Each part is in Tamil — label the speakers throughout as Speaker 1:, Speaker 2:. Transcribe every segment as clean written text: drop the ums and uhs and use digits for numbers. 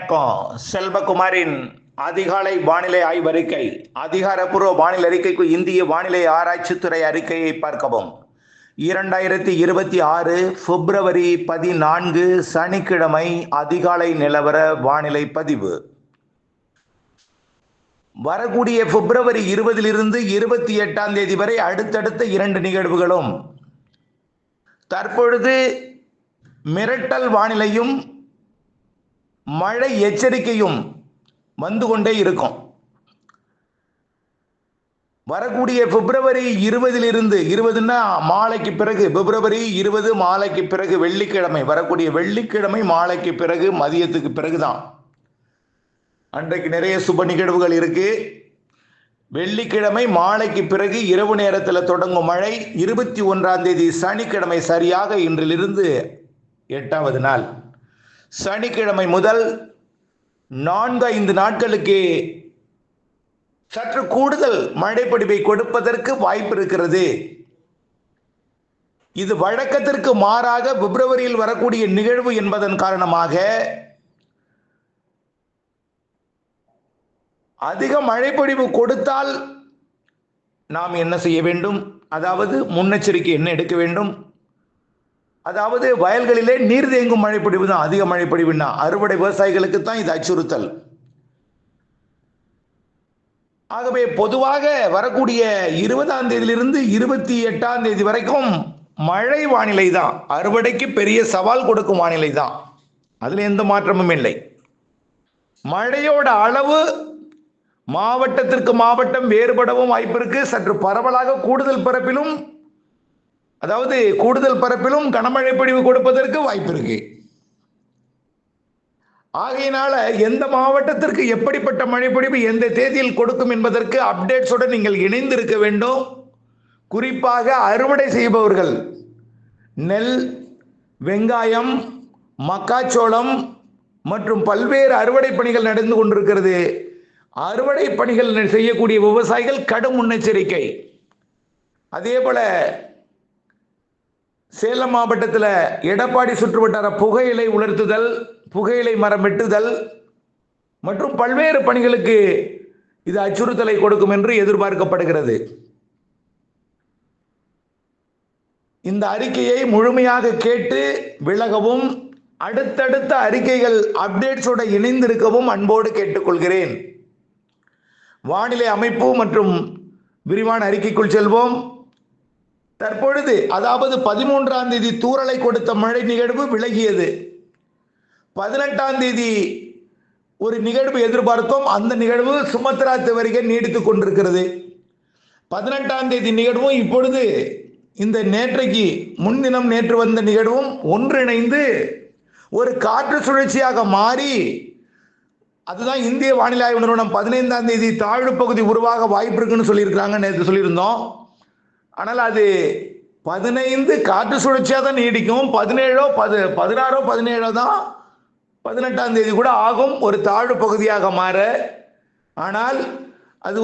Speaker 1: வணக்கம். செல்வகுமாரின் அதிகாலை வானிலை ஆய்வறிக்கை. அதிகாரப்பூர்வ வானிலை அறிக்கைக்கு இந்திய வானிலை ஆராய்ச்சித்துறை அறிக்கையை பார்க்கவும். 2026 பிப்ரவரி 14 சனிக்கிழமை அதிகாலை நிலவர வானிலை பதிவு. வரக்கூடிய பிப்ரவரி 20 28 வரை அடுத்தடுத்த 2 நிகழ்வுகளும் தற்பொழுது மிரட்டல் வானிலையும் மழை எச்சரிக்கையும் வந்து கொண்டே இருக்கும். வரக்கூடிய பிப்ரவரி 20 மாலைக்கு பிறகு, பிப்ரவரி 20 மாலைக்கு பிறகு வெள்ளிக்கிழமை, வரக்கூடிய வெள்ளிக்கிழமை மாலைக்கு பிறகு மதியத்துக்கு பிறகுதான் அன்றைக்கு நிறைய சுப நிகழ்வுகள் இருக்கு. வெள்ளிக்கிழமை மாலைக்கு பிறகு இரவு நேரத்தில் தொடங்கும் மழை 21 சனிக்கிழமை, சரியாக இன்றிலிருந்து 8வது நாள் சனிக்கிழமை முதல் 4-5 நாட்களுக்கு சற்று கூடுதல் மழைப்பொழிவை கொடுப்பதற்கு வாய்ப்பு இருக்கிறது. இது வழக்கத்திற்கு மாறாக பிப்ரவரியில் வரக்கூடிய நிகழ்வு என்பதன் காரணமாக அதிக மழைப்பொழிவு கொடுத்தால் நாம் என்ன செய்ய வேண்டும், அதாவது முன்னெச்சரிக்கை என்ன எடுக்க வேண்டும், அதாவது வயல்களிலே நீர் தேங்கும் மழைப்பொழிவு தான் அதிக மழைப்பொழிவுன்னா அறுவடை விவசாயிகளுக்கு தான் இது அச்சுறுத்தல். ஆகவே பொதுவாக வரக்கூடிய 20ஆம் தேதியிலிருந்து 28ஆம் தேதி வரைக்கும் மழை வானிலை தான், அறுவடைக்கு பெரிய சவால் கொடுக்கும் வானிலை தான், அதுல எந்த மாற்றமும் இல்லை. மழையோட அளவு மாவட்டத்திற்கு மாவட்டம் வேறுபடவும் வாய்ப்பு இருக்கு. சற்று பரவலாக கூடுதல் பரப்பிலும் கனமழை பொழிவு கொடுப்பதற்கு வாய்ப்பு இருக்கு. ஆகையினால எந்த மாவட்டத்திற்கு எப்படிப்பட்ட மழைப்பொழிவு எந்த தேதியில் கொடுக்கும் என்பதற்கு அப்டேட்ஸோடு நீங்கள் இணைந்திருக்க வேண்டும். குறிப்பாக அறுவடை செய்பவர்கள் நெல், வெங்காயம், மக்காச்சோளம் மற்றும் பல்வேறு அறுவடை பணிகள் நடந்து கொண்டிருக்கிறது. அறுவடை பணிகள் செய்யக்கூடிய விவசாயிகள் கடும் முன்னெச்சரிக்கை. அதே போல சேலம் மாவட்டத்தில் எடப்பாடி சுற்றுவட்டார புகையிலை உலர்த்துதல், புகையிலை மரம் வெட்டுதல் மற்றும் பல்வேறு பணிகளுக்கு இது அச்சுறுத்தலை கொடுக்கும் என்று எதிர்பார்க்கப்படுகிறது. இந்த அறிக்கையை முழுமையாக கேட்டு விலகவும் அடுத்தடுத்த அறிக்கைகள் அப்டேட்ஸோட இணைந்திருக்கவும் அன்போடு கேட்டுக்கொள்கிறேன். வானிலை அமைப்பு மற்றும் விரிவான அறிக்கைக்குள் செல்வோம். தற்பொழுது அதாவது 13ஆம் தேதி தூறலை கொடுத்த மழை நிகழ்வு விலகியது. 18ஆம் தேதி ஒரு நிகழ்வு எதிர்பார்த்தோம், அந்த நிகழ்வு சுமத்ரா தீவிரிகை நீடித்துக் கொண்டிருக்கிறது. 18ஆம் தேதி நிகழ்வும் இப்பொழுது இந்த நேற்று வந்த நிகழ்வும் ஒன்றிணைந்து ஒரு காற்று சுழற்சியாக மாறி, அதுதான் இந்திய வானிலை ஆய்வு நிறுவனம் 15ஆம் தேதி தாழ்வு பகுதி உருவாக வாய்ப்பு இருக்குன்னு சொல்லியிருக்காங்க. நேற்று சொல்லியிருந்தோம். ஆனால் அது 15 காற்று சுழற்சியாக தான் நீடிக்கும். 16 17 தான் 18ஆம் தேதி கூட ஆகும் ஒரு தாழ்வு பகுதியாக மாற. ஆனால் அது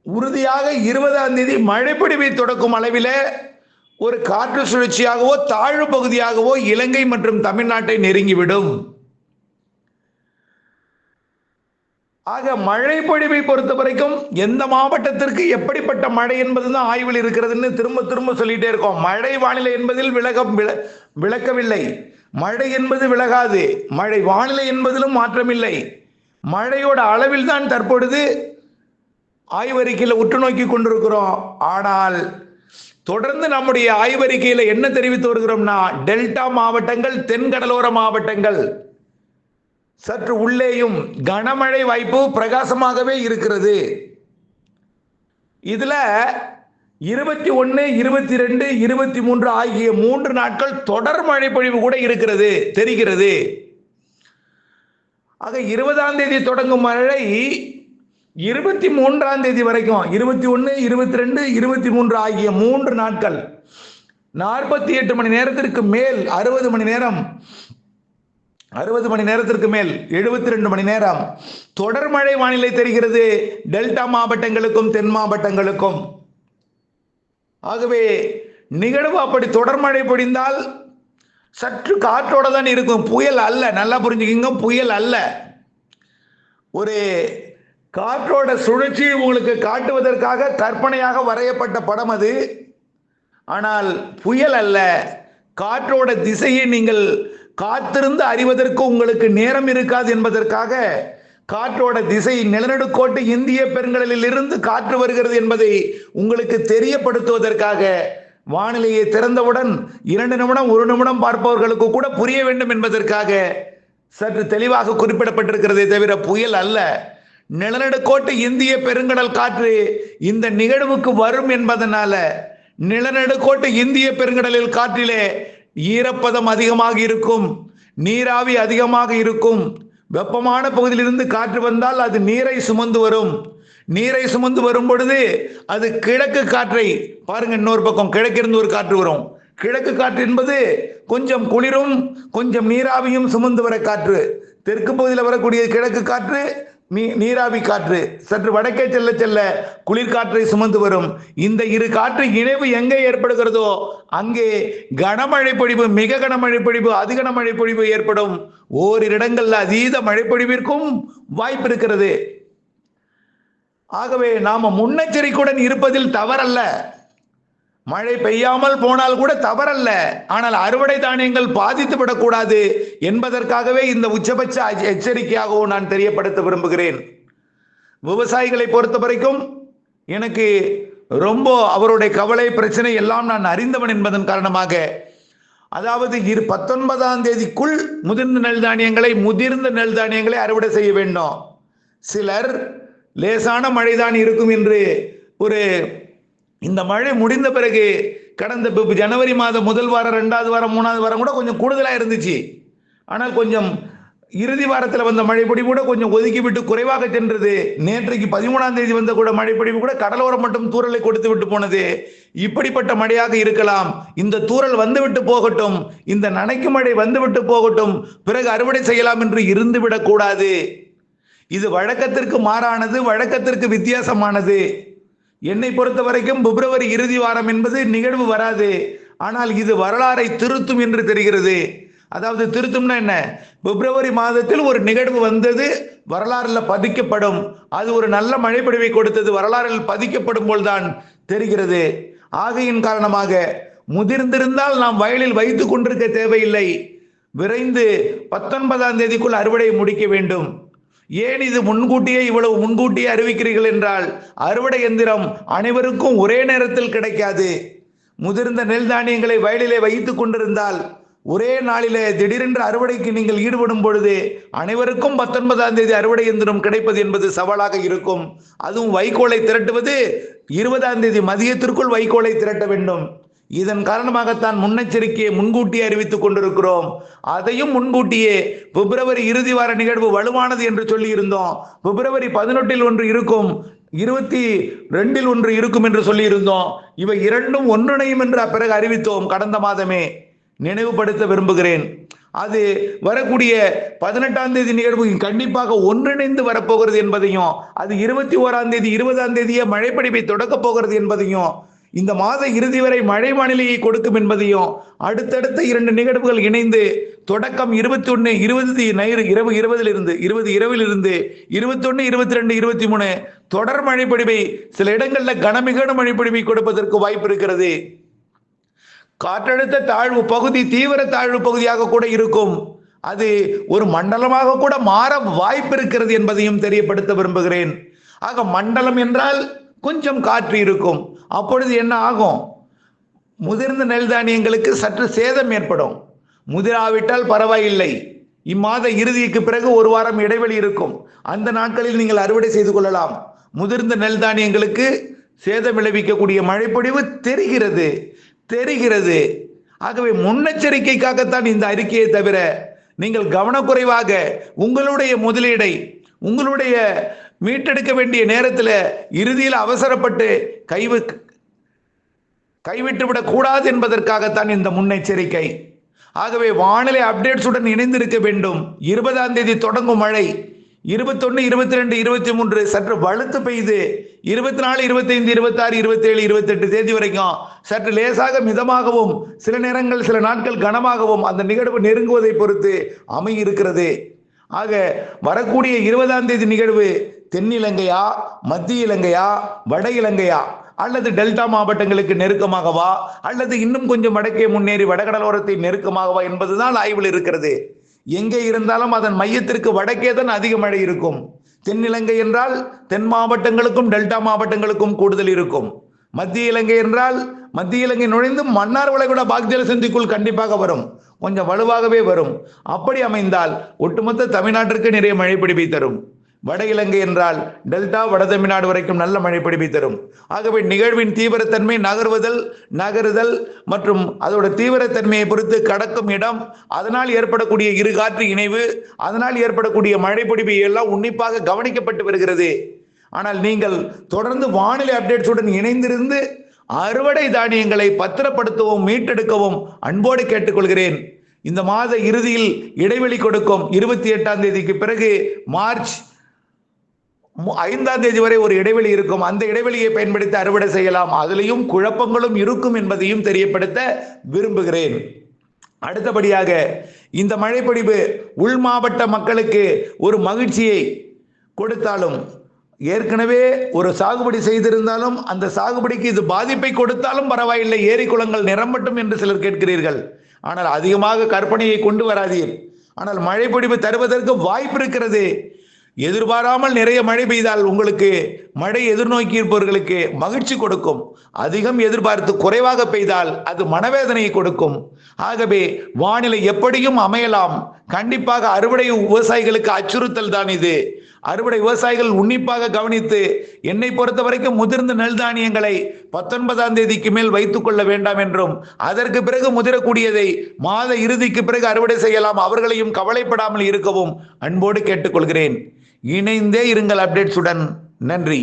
Speaker 1: உறுதியாக 20ஆம் தேதி மழைப்பொழிவை தொடக்கும் அளவில் ஒரு காற்று சுழற்சியாகவோ தாழ்வு பகுதியாகவோ இலங்கை மற்றும் தமிழ்நாட்டை நெருங்கிவிடும். ஆக மழை பொழிவை பொறுத்த வரைக்கும் எந்த மாவட்டத்திற்கு எப்படிப்பட்ட மழை என்பதுதான் ஆய்வில் இருக்கிறதுன்னு திரும்ப சொல்லிட்டே இருக்கோம். மழை வானிலை என்பதில் விளக்கவில்லை. மழை என்பது விலகாது. மழை வானிலை என்பதிலும் மாற்றமில்லை. மழையோட அளவில் தான் தற்பொழுது ஆய்வறிக்கையில் உற்று நோக்கி கொண்டிருக்கிறோம். ஆனால் தொடர்ந்து நம்முடைய ஆய்வறிக்கையில் என்ன தெரிவித்து வருகிறோம்னா, டெல்டா மாவட்டங்கள், தென்கடலோர மாவட்டங்கள், சற்று உள்ளேயும் கனமழை வாய்ப்பு பிரகாசமாகவே இருக்கிறது. இதுல 21, 22, 23 ஆகிய 3 நாட்கள் தொடர் மழை பொழிவு கூட தெரிகிறது. ஆக 20ஆம் தேதி தொடங்கும் மழை 23ஆம் தேதி வரைக்கும், 21, 22, 23 ஆகிய 3 நாட்கள் 48 மணி நேரத்திற்கு மேல் 60 மணி நேரம் 72 மணி நேரம் தொடர் மழை வானிலை தெரிகிறது டெல்டா மாவட்டங்களுக்கும் தென் மாவட்டங்களுக்கும். ஆகவே நிகழ்வு அப்படி தொடர் மழை பொழிந்தால் சற்று காற்றோட தான் இருக்கும், புயல் அல்ல. நல்லா புரிஞ்சுக்கிங்க, புயல் அல்ல. ஒரு காற்றோட சுழற்சி உங்களுக்கு காட்டுவதற்காக கற்பனையாக வரையப்பட்ட படம் அது. ஆனால் புயல் அல்ல. காற்றோட திசையை நீங்கள் காத்திருந்து அறிவதற்கு உங்களுக்கு நேரம் இருக்காது என்பதற்காக காற்றோட திசை நிலநடுக்கோட்டு இந்திய பெருங்கடலில் இருந்து காற்று வருகிறது என்பதை உங்களுக்கு தெரியப்படுத்துவதற்காக வானிலையை திறந்தவுடன் 2 நிமிடம் 1 நிமிடம் பார்ப்பவர்களுக்கு கூட புரிய வேண்டும் என்பதற்காக சற்று தெளிவாக குறிப்பிடப்பட்டிருக்கிறதே தவிர புயல் அல்ல. நிலநடுக்கோட்டு இந்திய பெருங்கடல் காற்று இந்த நிகழ்வுக்கு வரும் என்பதனால நிலநடுக்கோட்டு இந்திய பெருங்கடலில் காற்றிலே ஈரப்பதம் அதிகமாக இருக்கும், நீராவி அதிகமாக இருக்கும். வெப்பமான பகுதியிலிருந்து காற்று வந்தால் அது நீரை சுமந்து வரும். நீரை சுமந்து வரும் பொழுது அது கிழக்கு காற்றை பாருங்க, இன்னொரு பக்கம் கிழக்கிருந்து ஒரு காற்று வரும். கிழக்கு காற்று என்பது கொஞ்சம் குளிரும் கொஞ்சம் நீராவியும் சுமந்து வர காற்று. தெற்கு பகுதியில் வரக்கூடிய கிழக்கு காற்று நீராவி காற்று. சற்று வடக்கே செல்ல செல்ல குளிர்காற்றை சுமந்து வரும். இந்த இரு காற்று இணைவு எங்கே ஏற்படுகிறதோ அங்கே கனமழை பொழிவு, மிக கனமழை பொழிவு, அதிகனமழை பொழிவு ஏற்படும். ஓரிரு இடங்கள்ல அதீத மழை பொழிவிற்கும் வாய்ப்பு இருக்கிறது. ஆகவே நாம முன்னெச்சரிக்கையுடன் இருப்பதில் தவறல்ல. மழை பெய்யாமல் போனால் கூட தவறல்ல. ஆனால் அறுவடை தானியங்கள் பாதித்து விடக்கூடாது என்பதற்காகவே இந்த உச்சபட்ச எச்சரிக்கையாகவும் நான் தெரியப்படுத்த விரும்புகிறேன். விவசாயிகளை பொறுத்த வரைக்கும் எனக்கு ரொம்ப அவருடைய கவலை பிரச்சனை எல்லாம் நான் அறிந்தவன் என்பதன் காரணமாக, அதாவது 19ஆம் தேதிக்குள் முதிர்ந்த நெல் தானியங்களை அறுவடை செய்ய வேண்டும். சிலர் லேசான மழைதான் இருக்கும் என்று இந்த மழை முடிந்த பிறகு கடந்த ஜனவரி மாதம் முதல் வாரம் 2வது வாரம் 3வது வாரம் கூட கொஞ்சம் கூடுதலாக இருந்துச்சு. ஆனால் கொஞ்சம் இறுதி வாரத்தில் வந்த மழைப்பொழிவு கூட கொஞ்சம் ஒதுக்கி விட்டு குறைவாக சென்றது. நேற்றைக்கு 13ஆம் தேதி வந்த கூட மழைப்பொழிவு கூட கடலோரம் மட்டும் தூறலை கொடுத்து விட்டு போனது. இப்படிப்பட்ட மழையாக இருக்கலாம். இந்த தூறல் வந்துவிட்டு போகட்டும், இந்த நனைக்கும் மழை வந்துவிட்டு போகட்டும், பிறகு அறுவடை செய்யலாம் என்று இருந்துவிடக் கூடாது. இது வழக்கத்திற்கு மாறானது, வழக்கத்திற்கு வித்தியாசமானது. என்னை பொறுத்த வரைக்கும் பிப்ரவரி இறுதி வாரம் என்பது நிகழ்வு வராது. ஆனால் இது வரலாறை திருத்தும் என்று தெரிகிறது. அதாவது திருத்தும்னா என்ன? பிப்ரவரி மாதத்தில் ஒரு நிகழ்வு வந்தது, வரலாறுல பதிக்கப்படும். அது ஒரு நல்ல மழைப்பொழிவை கொடுத்தது, வரலாறில் பதிக்கப்படும் போல்தான் தெரிகிறது. ஆகையின் காரணமாக முதிர்ந்திருந்தால் நாம் வயலில் வைத்துக் கொண்டிருக்க தேவையில்லை. விரைந்து 19ஆம் தேதிக்குள் அறுவடை முடிக்க வேண்டும். ஏன் இது இவ்வளவு முன்கூட்டியே அறிவிக்கிறீர்கள் என்றால், அறுவடை எந்திரம் அனைவருக்கும் ஒரே நேரத்தில் கிடைக்காது. முதிர்ந்த நெல் தானியங்களை வயலிலே வைத்துக் கொண்டிருந்தால் ஒரே நாளிலே திடீரென்று அறுவடைக்கு நீங்கள் ஈடுபடும் பொழுது அனைவருக்கும் 19ஆம் தேதி அறுவடை எந்திரம் கிடைப்பது என்பது சவாலாக இருக்கும். அதுவும் வைக்கோலை திரட்டுவது 20ஆம் தேதி மதியத்திற்குள் வைக்கோலை திரட்ட வேண்டும். இதன் காரணமாகத்தான் முன்னெச்சரிக்கையை முன்கூட்டியே அறிவித்துக் கொண்டிருக்கிறோம். அதையும் முன்கூட்டியே பிப்ரவரி இறுதி வார நிகழ்வு வலுவானது என்று சொல்லி இருந்தோம். பிப்ரவரி 18இல் ஒன்று இருக்கும், 22இல் ஒன்று இருக்கும் என்று சொல்லி இருந்தோம். இவை இரண்டும் ஒன்றிணையும் என்று பிறகு அறிவித்தோம் கடந்த மாதமே. நினைவுபடுத்த விரும்புகிறேன். அது வரக்கூடிய 18ஆம் தேதி நிகழ்வு கண்டிப்பாக ஒன்றிணைந்து வரப்போகிறது என்பதையும், அது 21ஆம் தேதி 20ஆம் தேதியே மழைப்பொழிவை தொடக்கப் போகிறது என்பதையும், இந்த மாத இறுதி வரை மழை வானிலையை கொடுக்கும் என்பதையும், அடுத்தடுத்த 2 நிகழ்வுகள் இணைந்து தொடக்கம் 21 20 இரவு 20 இரவிலிருந்து 21 22 23 தொடர் மழைப்பொழிவை சில இடங்களில் கனமிகான மழைப்பொழிவை கொடுப்பதற்கு வாய்ப்பு இருக்கிறது. காற்றழுத்த தாழ்வு பகுதி தீவிர தாழ்வு பகுதியாக கூட இருக்கும். அது ஒரு மண்டலமாக கூட மாற வாய்ப்பு இருக்கிறது என்பதையும் தெரியப்படுத்த விரும்புகிறேன். ஆக மண்டலம் என்றால் கொஞ்சம் காற்று இருக்கும். அப்பொழுது என்ன ஆகும்? முதிர்ந்த நெல் தானியங்களுக்கு சற்று சேதம் ஏற்படும். முதிராவிட்டால் பரவாயில்லை, இம்மாத இறுதிக்கு பிறகு 1 வாரம் இடைவெளி இருக்கும். அந்த நாட்களில் நீங்கள் அறுவடை செய்து கொள்ளலாம். முதிர்ந்த நெல் தானியங்களுக்கு சேதம் விளைவிக்கக்கூடிய மழைப்பொழிவு தெரிகிறது. ஆகவே முன்னெச்சரிக்கைக்காகத்தான் இந்த அறிக்கையை தவிர நீங்கள் கவனக்குறைவாக உங்களுடைய முதலீடை உங்களுடைய மீட்டெடுக்க வேண்டிய நேரத்தில் இறுதியில் அவசரப்பட்டு கைவிட்டுவிடக் கூடாது என்பதற்காகத்தான் இந்த முன்னெச்சரிக்கை. ஆகவே வானிலை அப்டேட்ஸுடன் இணைந்திருக்க வேண்டும். 20ஆம் தேதி தொடங்கும் மழை 21 22 23 சற்று வலுத்து பெய்து 24, 25, 26, 27, 28 தேதி வரைக்கும் சற்று லேசாக மிதமாகவும் சில நேரங்கள் சில நாட்கள் கனமாகவும் அந்த நிகழ்வு நெருங்குவதை பொறுத்து அமையிருக்கிறது. ஆக வரக்கூடிய 20ஆம் தேதி நிகழ்வு தென்னிலங்கையா, மத்திய இலங்கையா, வட இலங்கையா அல்லது டெல்டா மாவட்டங்களுக்கு நெருக்கமாகவா அல்லது இன்னும் கொஞ்சம் வடக்கே முன்னேறி வடகடலோரத்தை நெருக்கமாகவா என்பதுதான் ஆய்வில் இருக்கிறது. எங்கே இருந்தாலும் அதன் மையத்திற்கு வடக்கே தான் அதிக மழை இருக்கும். தென்னிலங்கை என்றால் தென் மாவட்டங்களுக்கும் டெல்டா மாவட்டங்களுக்கும் கூடுதல் இருக்கும். மத்திய இலங்கை என்றால் மத்திய இலங்கை நுழைந்து மன்னார் வளைகுடா பாக்ஜல சந்திக்குள் கண்டிப்பாக வரும், கொஞ்சம் வலுவாகவே வரும். அப்படி அமைந்தால் ஒட்டுமொத்த தமிழ்நாட்டிற்கு நிறைய மழை பிடிப்பை தரும். வட இலங்கை என்றால் டெல்டா வட தமிழ்நாடு வரைக்கும் நல்ல மழை பிடிப்பை தரும். ஆகவே நிகழ்வின் தீவிரத்தன்மை நகருதல் மற்றும் அதோட தீவிரத்தன்மையை பொறுத்து கடக்கும் இடம், அதனால் ஏற்படக்கூடிய இரு காற்று இணைவு, அதனால் ஏற்படக்கூடிய மழை பிடிப்பை எல்லாம் உன்னிப்பாக கவனிக்கப்பட்டு வருகிறது. ஆனால் நீங்கள் தொடர்ந்து வானிலை அப்டேட்ஸுடன் இணைந்திருந்து அறுவடை தானியங்களை பத்திரப்படுத்தவும் மீட்டெடுக்கவும் அன்போடு கேட்டுக்கொள்கிறேன். இந்த மாத இறுதியில் இடைவெளி கொடுக்கும் 28ஆம் தேதிக்கு பிறகு மார்ச் 5ஆம் தேதி வரை ஒரு இடைவெளி இருக்கும். அந்த இடைவெளியை பயன்படுத்தி அறுவடை செய்யலாம். அதிலையும் குழப்பங்களும் இருக்கும் என்பதையும் தெரியப்படுத்த விரும்புகிறேன். அடுத்தபடியாக இந்த மழைப்பொழிவு உள் மாவட்ட மக்களுக்கு ஒரு மகிழ்ச்சியை கொடுத்தாலும், ஏற்கனவே ஒரு சாகுபடி செய்திருந்தாலும் அந்த சாகுபடிக்கு இது பாதிப்பை கொடுத்தாலும் பரவாயில்லை, ஏரி குளங்கள் நிரம்பட்டும் என்று சிலர் கேட்கிறீர்கள். ஆனால் அதிகமாக கற்பனையை கொண்டு வராதீர். ஆனால் மழைப்பொழிவு தருவதற்கு வாய்ப்பு இருக்கிறது. எதிர்பாராமல் நிறைய மழை பெய்தால் உங்களுக்கு மழை எதிர்நோக்கி இருப்பவர்களுக்கு மகிழ்ச்சி கொடுக்கும். அதிகம் எதிர்பார்த்து குறைவாக பெய்தால் அது மனவேதனையை கொடுக்கும். ஆகவே வானிலை எப்படியும் அமையலாம். கண்டிப்பாக அறுவடை விவசாயிகளுக்கு அச்சுறுத்தல் தான் இது. அறுவடை விவசாயிகள் உன்னிப்பாக கவனித்து, என்னை பொறுத்த வரைக்கும் முதிர்ந்த நெல் தானியங்களை 19ஆம் தேதிக்கு மேல் வைத்துக் கொள்ள வேண்டாம் என்றும், அதற்கு பிறகு முதிரக்கூடியதை மாத இறுதிக்கு பிறகு அறுவடை செய்யலாம், அவர்களையும் கவலைப்படாமல் இருக்கவும் அன்போடு கேட்டுக்கொள்கிறேன். இணைந்தே இருங்கள் அப்டேட்ஸுடன். நன்றி.